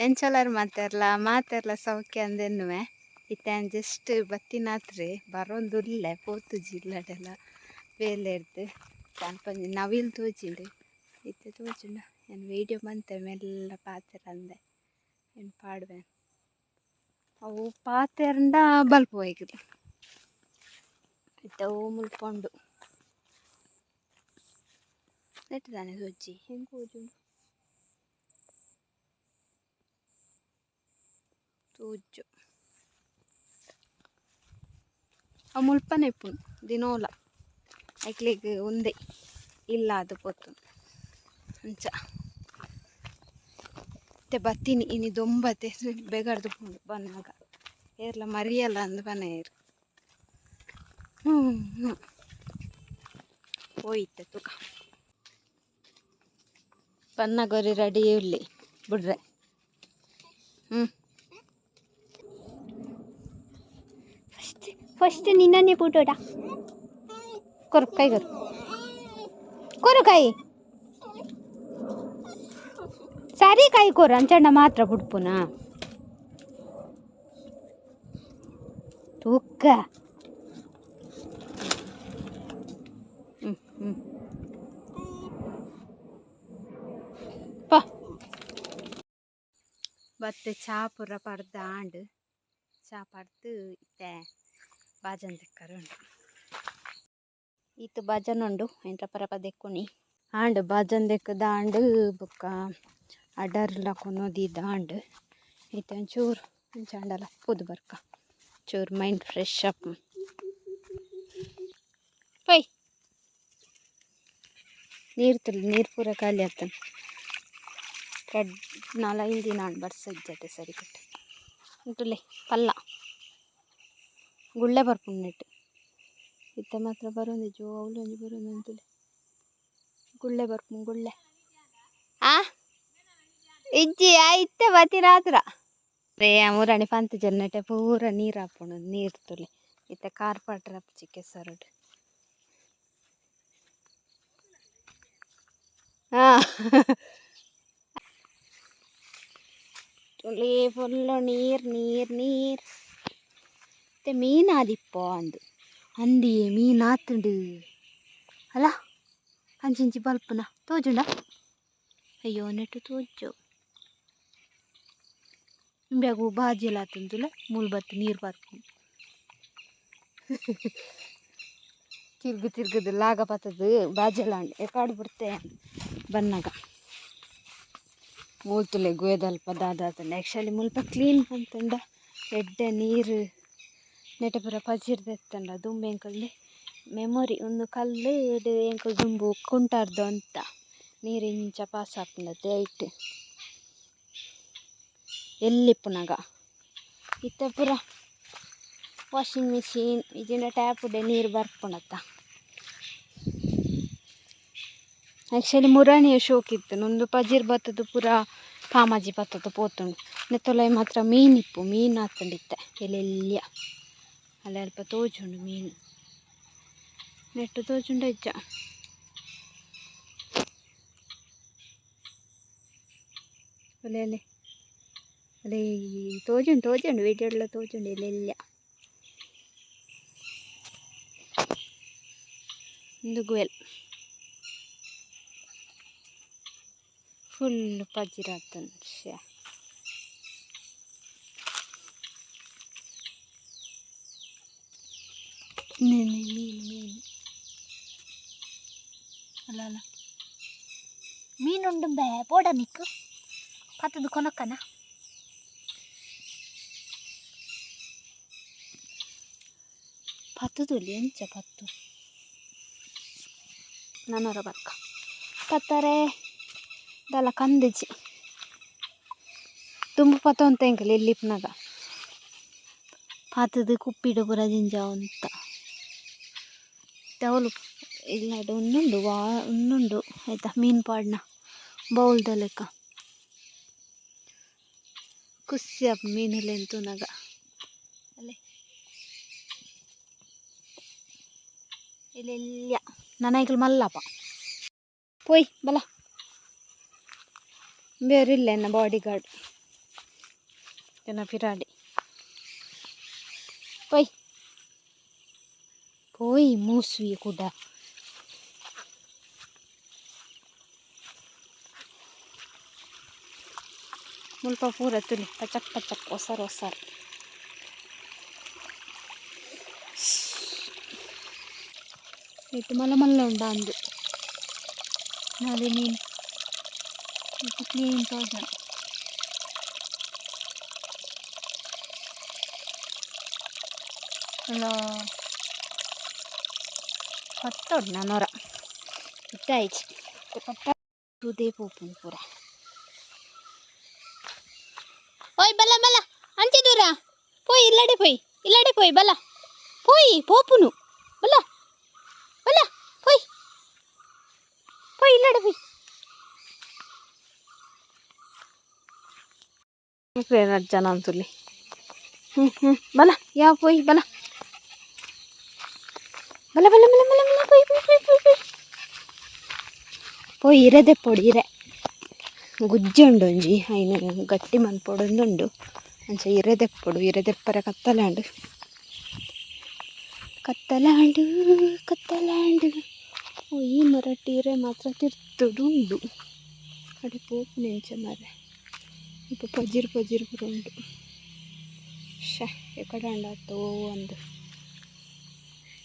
ಎಂಚಲರ್ ಮಾತಾರ್ಲ ಸೌಖ್ಯ ಅಂದೆನ್ನುವೆ ಇತ್ತೇನು ಜಸ್ಟ್ ಬತ್ತಿನಾತ್ರೆ ಬರೋಂದುಲ್ಲೆ ಪೋತು ಜಿಲ್ಲಡೆಲ್ಲ ಬೇಲೆರ್ದು ಪಂಪಂಜಿ ನವಿಲ್ ತೋಜಿಂಡು ಇತ್ತೆ ತೋಜುಂಡ ಏನು ವೀಡಿಯೋ ಬಂತೆ ಮೆಲ್ಲ ಪಾತೆರ ಅಂದೆ ಏನು ಪಾಡುವೆ ಅವು ಪಾತೆರಂಡ ಬಲ್ಪ ಹೋಯ್ಕದು ಇತ್ತ ಓ ಮುಲ್ಪೊಂಡು ನೆಟ್ಟದಾನೆ ಸೊಜ್ಜಿ ಹೆಂಗೆ ಕೂಜುಂಡು ತೂಜು ಆ ಮುಲ್ಪನೆ ಇಪ್ಪುನು ದಿನೋಲ ಐಕ್ಲಿಗೆ ಒಂದೇ ಇಲ್ಲ ಅದು ಪೊತ್ತು ಅಂಚ ಮತ್ತೆ ಬತ್ತೀನಿ ಇನಿ ದೊಂಬತ್ತೆ ಬೇಗಡ್ದು ಬಂದಾಗ ಏರ್ಲ ಮರಿಯಲ್ಲ ಅಂದು ಬನೇರು ಹೋಯ್ತೆ ತುಕ ಪನ್ನಗೊರಿ ರೆಡಿ ಇರಲಿ ಬಿಡ್ರೆ ಫಸ್ಟ್ ನಿನ್ನೇ ಪುಟೋಟ ಕೊರು ಕೈ ಕೊರು ಕೈ ಸರಿ ಕೈ ಕೊರು ಅಂಚಣ್ಣ ಮಾತ್ರ ಬಿಡ್ಪುನ ತೂಕ ಬತ್ತೆ ಚಾ ಪುರ ಪಡ್ದ ಆಂಡ್ ಚಾ ಪಡ್ದು ಇತ್ತೆ ಬಾಜನ್ ತೆಕ್ಕರು ಉಂಡು ಈತು ಬಾಜನ್ ಉಂಡು ಎಂಟ್ರ ಪರಪ ದೆಕ್ಕುನಿ ಆಂಡ್ ಬಾಜನ್ ದೆಕ್ಕದ ಆಂಡ್ ಬೊಕ್ಕ ಅಡರ್ಲ ಕೊನೋದಿದ ಆಂಡ್ ಈತ ಒಂಚೂರು ಅಂಚಾಂಡಲ ಪುದು ಬರ್ಕ ಚೂರು ಮೈಂಡ್ ಫ್ರೆಶ್ ಅಪ್ ಪೈ ನೀರು ಪೂರ ಖಾಲಿ ಆಗ್ತಾನೆ ನಾಲ ಹಿಂದಿನ ಆಂಡ್ ಬರ್ಸ ಇಜ್ಜತೆ ಸರಿ ಕಟ್ಟೆ ಉಂಟುಲೆ ಪಲ್ಲ ಗುಳ್ಳೆ ಬರ್ಪುಂಡು ಇತ್ತ ಮಾತ್ರ ಬರೋದು ಜೋ ಅವಲೊಂಜಿ ಬರೋದು ಅಂತಲೇ ಗುಳ್ಳೆ ಬರ್ಪುಂಡು ಗುಳ್ಳೆ ಇಜ್ಜಿ ಇತ್ತೆ ಬತ್ತಿನ ಹತ್ರ ರೇ ಮೂರಾಣಿ ಪಂತ ಜನ್ನಟೆ ಪೂರ ನೀರು ಹಾಪುಂಡು ನೀರು ತುಲೆ ಇತ್ತೆ ಕಾರ್ಪಾಟ್ರ ಚಿಕ್ಕೆ ಸರಡು ತುಲೆ ಫುಲ್ಲು ನೀರು ಮತ್ತೆ ಮೀನಾದಿಪ್ಪ ಅಂದು ಅಂದಿ ಮೀನಾತುಂಡು ಅಲ್ಲ ಅಂಚಿಂಚಿ ಬಲ್ಪುನ ತೋಜುಂಡ ಅಯ್ಯೋ ನೆಟ್ಟು ತೋಜು ನಿಂಬೆಗು ಬಾಜಿ ಎಲ್ಲ ಆತಂದುಲೆ ಮೂಲು ಬತ್ತಿ ನೀರು ಬರ್ಪುಂಡು ತಿರ್ಗುದು ಲಾಗ ಪತ್ತದು ಬಾಜೆಲ್ಲ ಉಂಡು ಎಕಾಡು ಬಿಡ್ತೆ ಬನ್ನಾಗ ಮೂಲ್ತುಲೆ ಗೋಯದಲ್ಪ ದಾದಾತಂಡು ಆ್ಯಕ್ಚುಲಿ ಮುಲ್ಪ ಕ್ಲೀನ್ ಪಂತಂಡ ಎಡ್ಡೆ ನೀರು ನೆಟೆ ಪೂರ ಪಜಿರ್ದೆತ್ತಂಡ ದುಂಬು ಎಂಕಲ್ದೆ ಮೆಮೊರಿ ಒಂದು ಕಲ್ಲು ಎಂಕಲ್ ದುಂಬು ಕುಂಟಾರ್ದು ಅಂತ ನೀರು ಇಂಚ ಪಾಸ್ ಹಾಪುಂಡತ್ತೆ ಐಟ್ ಎಲ್ಲಿಪ್ಪುನಾಗ ಇತ್ತ ಪೂರ ವಾಷಿಂಗ್ ಮಿಷಿನ್ ಇಜಿನ ಟ್ಯಾಪುಡೆ ನೀರು ಬರ್ಪುಂಡತ್ತ ಆ್ಯಕ್ಚುಲಿ ಮುರಾಣಿಯ ಶೋಕಿತ್ತು ನೊಂದು ಪಜಿರ್ ಬತ್ತದು ಪೂರ ಪಾಮಾಜಿ ಬತ್ತದು ಪೋತುಂಡು ನೆತ್ತೊಲೆ ಮಾತ್ರ ಮೀನು ಹಾತುಂಡಿತ್ತೆ ಎಲ್ಲೆಲ್ಲಿಯ ಅಲ್ಲಿ ಅಲ್ಪ ತೋಜುಂಡು ಮೀನು ನೆಟ್ಟು ತೋಜುಂಡು ಇಜ್ಜ ಅಲ್ಲೇ ಅದೇ ತೋಜುಂಡು ವೀಡಿಯೋಡ್ಲ ತೋಜುಂಡು ಎಲ್ಲೆಲ್ಲಿಯ ಒಂದು ಗುವೆಲ್ ಫುಲ್ ಪಜಿರಾತನ್ ಶ್ಯಾ ಮೀನು ಅಲ್ಲ ಮೀನುಂಡು ಬೇ ಪೋಡ ನಿಕ್ಕು ಪತ್ತದು ಕೊನಕ್ಕನ ಪತ್ತದು ಎಂಚ ಪತ್ತು ನನರ ಬರ್ಕ ಪತ್ತರೆ ದಲ್ಲ ಕಂದಿಜಿ ತುಂಬ ಪತ್ತ ಅಂತ ಎಂಕಲ್ ಎಲ್ಲಿಪ್ನಾಗ ಪಾತದು ಕುಪ್ಪಿಡು ಪುರ ಜಿಂಜ ಅಂತ ತವಲು ಇಲ್ಲಾಡು ಉನ್ನುಂಡು ಆಯ್ತಾ ಮೀನು ಪಾಡ್ನ ಬೌಲ್ದ ಲೆಕ್ಕ ಖುಷಿ ಅಪ್ಪ ಮೀನುಲೆಂತು ನಗ ಅಲ್ಲೇ ಇಲ್ಲೆಲ್ಲ ನನಗೆ ಮಲ್ಲಪ್ಪ ಪೋಯ್ ಬಲ ಬೇರಿಲ್ಲ ಎನ್ನ bodyguard Kena pirade. Poi. Poi muswi kuda. Mulpa pura tuli pacak osar. Itu malam undandu. Nali nin. Itu clean toja. Hello. Kotor nanora. Itaichi. Kotor tude popun pura. Oi bala. Anche dura. Poi illade poi bala. Poi popunu. Bala. Poi illade poi. Frena janantuli. Bala. Ya poi bala. Bala poi. Poi irede podi ire. ಗುಜ್ಜೆ ಉಂಡು ಒಂಜಿ ಐನು ಗಟ್ಟಿ ಮನ್ಪೊಡೊಂದುಂಡು ಅಂಚ ಇರೆದೆಪ್ಪರೆ ಕತ್ತಲಾಂಡು ಓ ಈ ಮರಟೀರೆ ಮಾತ್ರ ತಿರ್ತುಡುಂಡು ಅಡೆ pope ನೆಂಚ ಮರೆ ಇಪ್ಪ ಪಜಿರು ಉಂಡು ಎಕಡೆ ಅಂಡಾತೋ ಒಂದು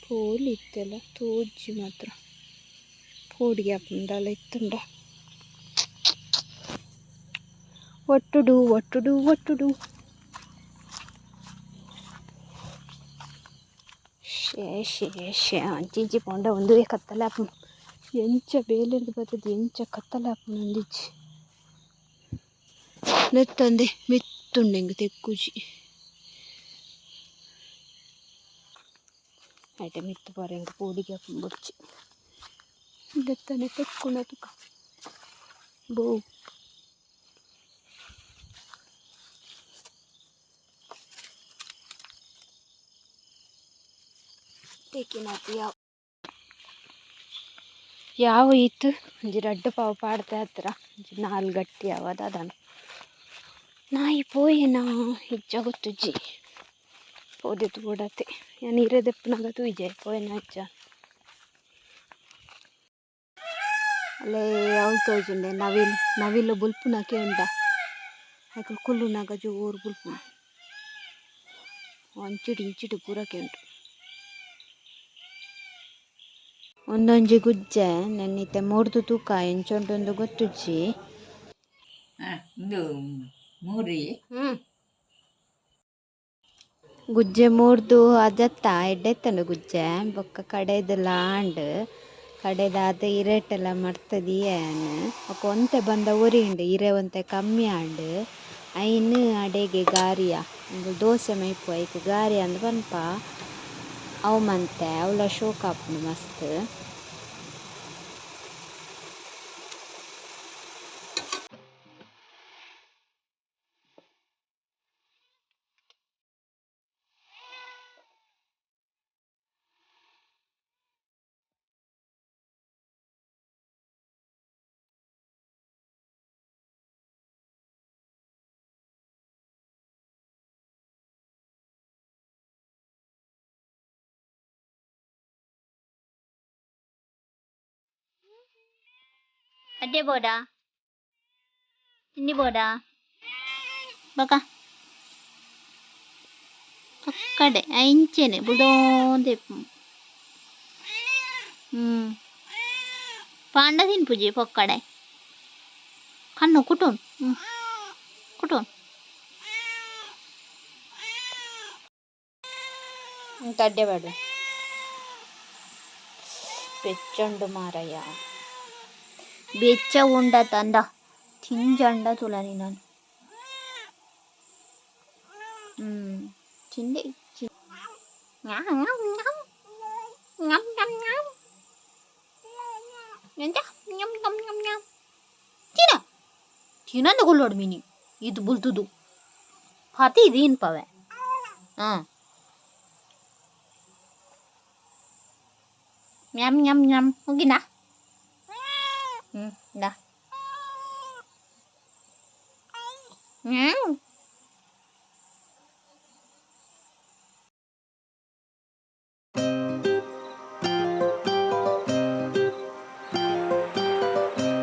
ಪೋಲಿ ಇತ್ತೆಲ್ಲ ತೋಜಿ ಮಾತ್ರ ಪೋಡಿಗೆ ಅಪ್ಪಂದಲ್ಲ ಇತ್ತುಂಡ ಒಟ್ಟುಡು ಶೇ ಅಂಚಿ ಪೋಂಡ ಒಂದುವೆ ಕತ್ತಲೆ ಆಪುಂಡು ಎಂಚ ಬೇಲೆರ್ದು ಬರ್ತದೆ ಎಂಚ ಕತ್ತಲೆ ಆಪುಂಡು ಒಂದಿಜ್ಜಿ ನೆತ್ತಂದೆ ಮೆತ್ತುಂಡು ಎಂಗ್ ತೆಕ್ಕುಜಿ ಐಟೆ ಮಿತ್ತು ಪೋರೆ ಎಂಗ್ ಪೋಡಿಗೆ ಆಪುಂಡು ಬೊಡ್ಚಿ ನೆತ್ತನೆ ತೆಕ್ಕುಂಡ ತುಕ ಬೋ ತೆಕ್ಕಿನಾತಿ ಯಾವ ಇತ್ತು ಒಂಜಿ ರಡ್ಡು ಪಾವು ಪಾಡ್ದೆ ಹತ್ರ ಒಂಜಿ 4 ಗಟ್ಟಿ ಅವದ ಅದನ್ನು ನಾಯಿ ಪೋಯೆನಾ ಇಜ್ಜ ಗೊತ್ತುಜ್ಜಿ ಪೋದೆತು ಬುಡತೆ ಯಾನು ಇರೆದೆಪ್ಪನಾಗ ತೂಜೆ ಪೋಯೆನ ಇಜ್ಜ ಅಲ್ಲೇ ಯಾವ್ದು ತೋಜುಂಡೆ ನವಿಲು ಬುಲ್ಪುನ ಕೇಂಡ ಯಾಕಲು ಕುಲ್ಲುನಾಗ ಜೋರು ಬುಲ್ಪುನ ಇಂಚಿಡು ಪೂರ ಕೇಂಡು ಒಂದೊಂಜಿ ಗುಜ್ಜೆ ನೆನ್ನಿತ್ತೆ ಮೂರ್ದು ತೂಕ ಎಂಚೊಂಟೊಂದು ಗೊತ್ತುಜ್ಜಿ ಗುಜ್ಜೆ ಮೂರ್ದು ಅದತ್ತ ಎಡ್ಡೆತ್ತಂಡು ಗುಜ್ಜೆ ಬೊಕ್ಕ ಕಡೆದ ಲಾಂಡ್ ಕಡೆದಾದ ಇರೆಟ್ಟೆಲ್ಲ ಮರ್ತದಿಯೇನು ಬೊಕ್ಕ ಒಂತೆ ಬಂದ ಉರಿಂಡು ಇರೆ ಒಂತೆ ಕಮ್ಮಿ ಆಂಡು ಐನು ಅಡೆಗೆ ಗಾರಿಯ ದೋಸೆ ಮೈಪು ಐಕು ಗಾರಿ ಅಂದು ಪನ್ಪ ಅವು ಮಂತೆ ಅವಳ ಶೋಕ್ ಆಪುಂಡು ಮಸ್ತ್ ಅಡ್ಡೆ ಬೋಡಾ ತಿಂಡಿ ಬೋಡಾ ಬಕ ಕಡೆ ಇಂಚೆನೆ ಬುಡೋಂದೆ ಪಾಂಡ ತಿನ್ಪುಜಿ ಪೊಕ್ಕಡೆ ಕಣ್ಣು ಕುಟುನ್ ತಡ್ಡೆ ಬೇಡ ಬೆಚ್ಚಂಡು ಮಾರಯ್ಯ ಬೆಚ್ಚ ಉಂಡ ತಂದ ತಿಂಜಂಡ ತುಲನಿ ನಾನು ತಿಂಡಿ ಎಂತ ತಿನ್ನಂದು ಕೊಲ್ಲೋಡು ಮೀನಿ ಇದು ಬುಲ್ತುದು ಹತಿ ಇದೀನ್ ಪವೆ nhâm không kia nè nè